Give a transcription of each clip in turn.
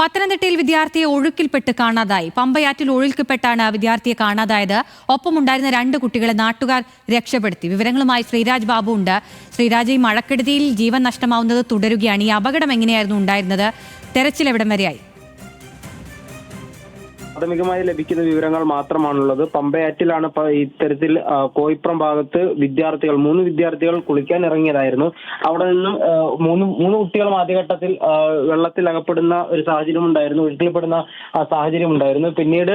പത്തനംതിട്ടയിൽ വിദ്യാർത്ഥിയെ ഒഴുക്കിൽപ്പെട്ട് കാണാതായി. പമ്പയാറ്റിൽ ഒഴുക്കിൽപ്പെട്ടാണ് വിദ്യാർത്ഥിയെ കാണാതായത്. ഒപ്പമുണ്ടായിരുന്ന 2 കുട്ടികളെ നാട്ടുകാർ രക്ഷപ്പെടുത്തി. വിവരങ്ങളുമായി ശ്രീരാജ് ബാബു ഉണ്ട്. ശ്രീരാജ്, ഈ മഴക്കെടുതിയിൽ ജീവൻ നഷ്ടമാവുന്നത് തുടരുകയാണ്. ഈ അപകടം എങ്ങനെയായിരുന്നു ഉണ്ടായിരുന്നത്? തെരച്ചിൽ എവിടം വരെയായി? പ്രാഥമികമായി ലഭിക്കുന്ന വിവരങ്ങൾ മാത്രമാണുള്ളത്. പമ്പയാറ്റിലാണ് ഇത്തരത്തിൽ കോയിപ്രം ഭാഗത്ത് വിദ്യാർത്ഥികൾ 3 വിദ്യാർത്ഥികൾ കുളിക്കാൻ ഇറങ്ങിയതായിരുന്നു. അവിടെ നിന്നും മൂന്ന് കുട്ടികളും ആദ്യഘട്ടത്തിൽ വെള്ളത്തിൽ അകപ്പെടുന്ന ഒരു സാഹചര്യം ഉണ്ടായിരുന്നു, ഒഴുക്കിൽപ്പെടുന്ന സാഹചര്യം ഉണ്ടായിരുന്നു. പിന്നീട്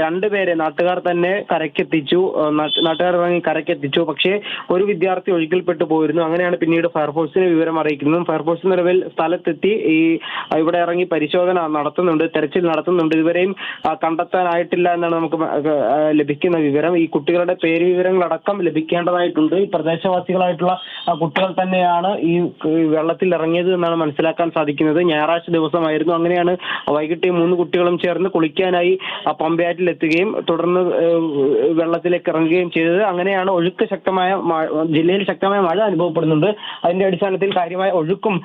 2 പേരെ നാട്ടുകാർ തന്നെ കരക്കെത്തിച്ചു. നാട്ടുകാർ ഇറങ്ങി കരക്കെത്തിച്ചു. പക്ഷേ ഒരു വിദ്യാർത്ഥി ഒഴുക്കിൽപ്പെട്ടു പോയിരുന്നു. അങ്ങനെയാണ് പിന്നീട് ഫയർഫോഴ്സിനെ വിവരം അറിയിക്കുന്നത്. ഫയർഫോഴ്സ് നിലവിൽ സ്ഥലത്തെത്തി ഇവിടെ ഇറങ്ങി പരിശോധന നടത്തുന്നുണ്ട്, തെരച്ചിൽ നടത്തുന്നുണ്ട്. ഇതുവരെയും കണ്ടെത്താനായിട്ടില്ല എന്നാണ് നമുക്ക് ലഭിക്കുന്ന വിവരം. ഈ കുട്ടികളുടെ പേര് വിവരങ്ങളടക്കം ലഭിക്കേണ്ടതായിട്ടുണ്ട്. ഈ പ്രദേശവാസികളായിട്ടുള്ള കുട്ടികൾ തന്നെയാണ് ഈ വെള്ളത്തിൽ ഇറങ്ങിയത് എന്നാണ് മനസ്സിലാക്കാൻ സാധിക്കുന്നത്. ഞായറാഴ്ച ദിവസമായിരുന്നു. അങ്ങനെയാണ് വൈകിട്ട് ഈ 3 കുട്ടികളും ചേർന്ന് കുളിക്കാനായി പമ്പയാറ്റിൽ എത്തുകയും തുടർന്ന് വെള്ളത്തിലേക്ക് ഇറങ്ങുകയും ചെയ്തത്. അങ്ങനെയാണ് ഒഴുക്ക് ജില്ലയിൽ ശക്തമായ മഴ അനുഭവപ്പെടുന്നുണ്ട്. അതിന്റെ അടിസ്ഥാനത്തിൽ കാര്യമായ ഒഴുക്കും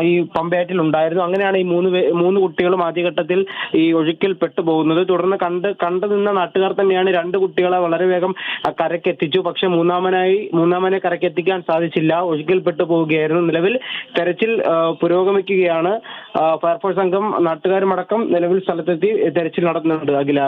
ഈ പമ്പയാറ്റിൽ ഉണ്ടായിരുന്നു. അങ്ങനെയാണ് ഈ 3 കുട്ടികളും ആദ്യഘട്ടത്തിൽ ഈ ഒഴുക്കിൽ പെട്ടുപോകുന്നത്. തുടർന്ന് കണ്ടു നിന്ന നാട്ടുകാർ തന്നെയാണ് 2 കുട്ടികളെ വളരെ വേഗം കരക്കെത്തിച്ചു. പക്ഷെ മൂന്നാമനെ കരക്കെത്തിക്കാൻ സാധിച്ചില്ല, ഒഴുക്കിൽപ്പെട്ടു പോവുകയായിരുന്നു. നിലവിൽ തെരച്ചിൽ പുരോഗമിക്കുകയാണ്. ഫയർഫോഴ്സ് സംഘം നാട്ടുകാരുമടക്കം നിലവിൽ സ്ഥലത്തെത്തി തെരച്ചിൽ നടത്തുന്നുണ്ട്. അഖില,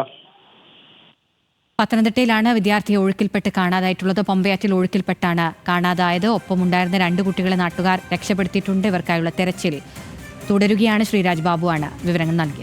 പത്തനംതിട്ടയിലാണ് വിദ്യാർത്ഥിയെ ഒഴുക്കിൽപ്പെട്ട് കാണാതായിട്ടുള്ളത്. പമ്പയാറ്റിൽ ഒഴുക്കിൽപ്പെട്ടാണ് കാണാതായത്. ഒപ്പമുണ്ടായിരുന്ന 2 കുട്ടികളെ നാട്ടുകാർ രക്ഷപ്പെടുത്തിയിട്ടുണ്ട്. ഇവർക്കായുള്ള തെരച്ചിൽ തുടരുകയാണ്. ശ്രീരാജ് ബാബുവാണ് വിവരങ്ങൾ നൽകിയത്.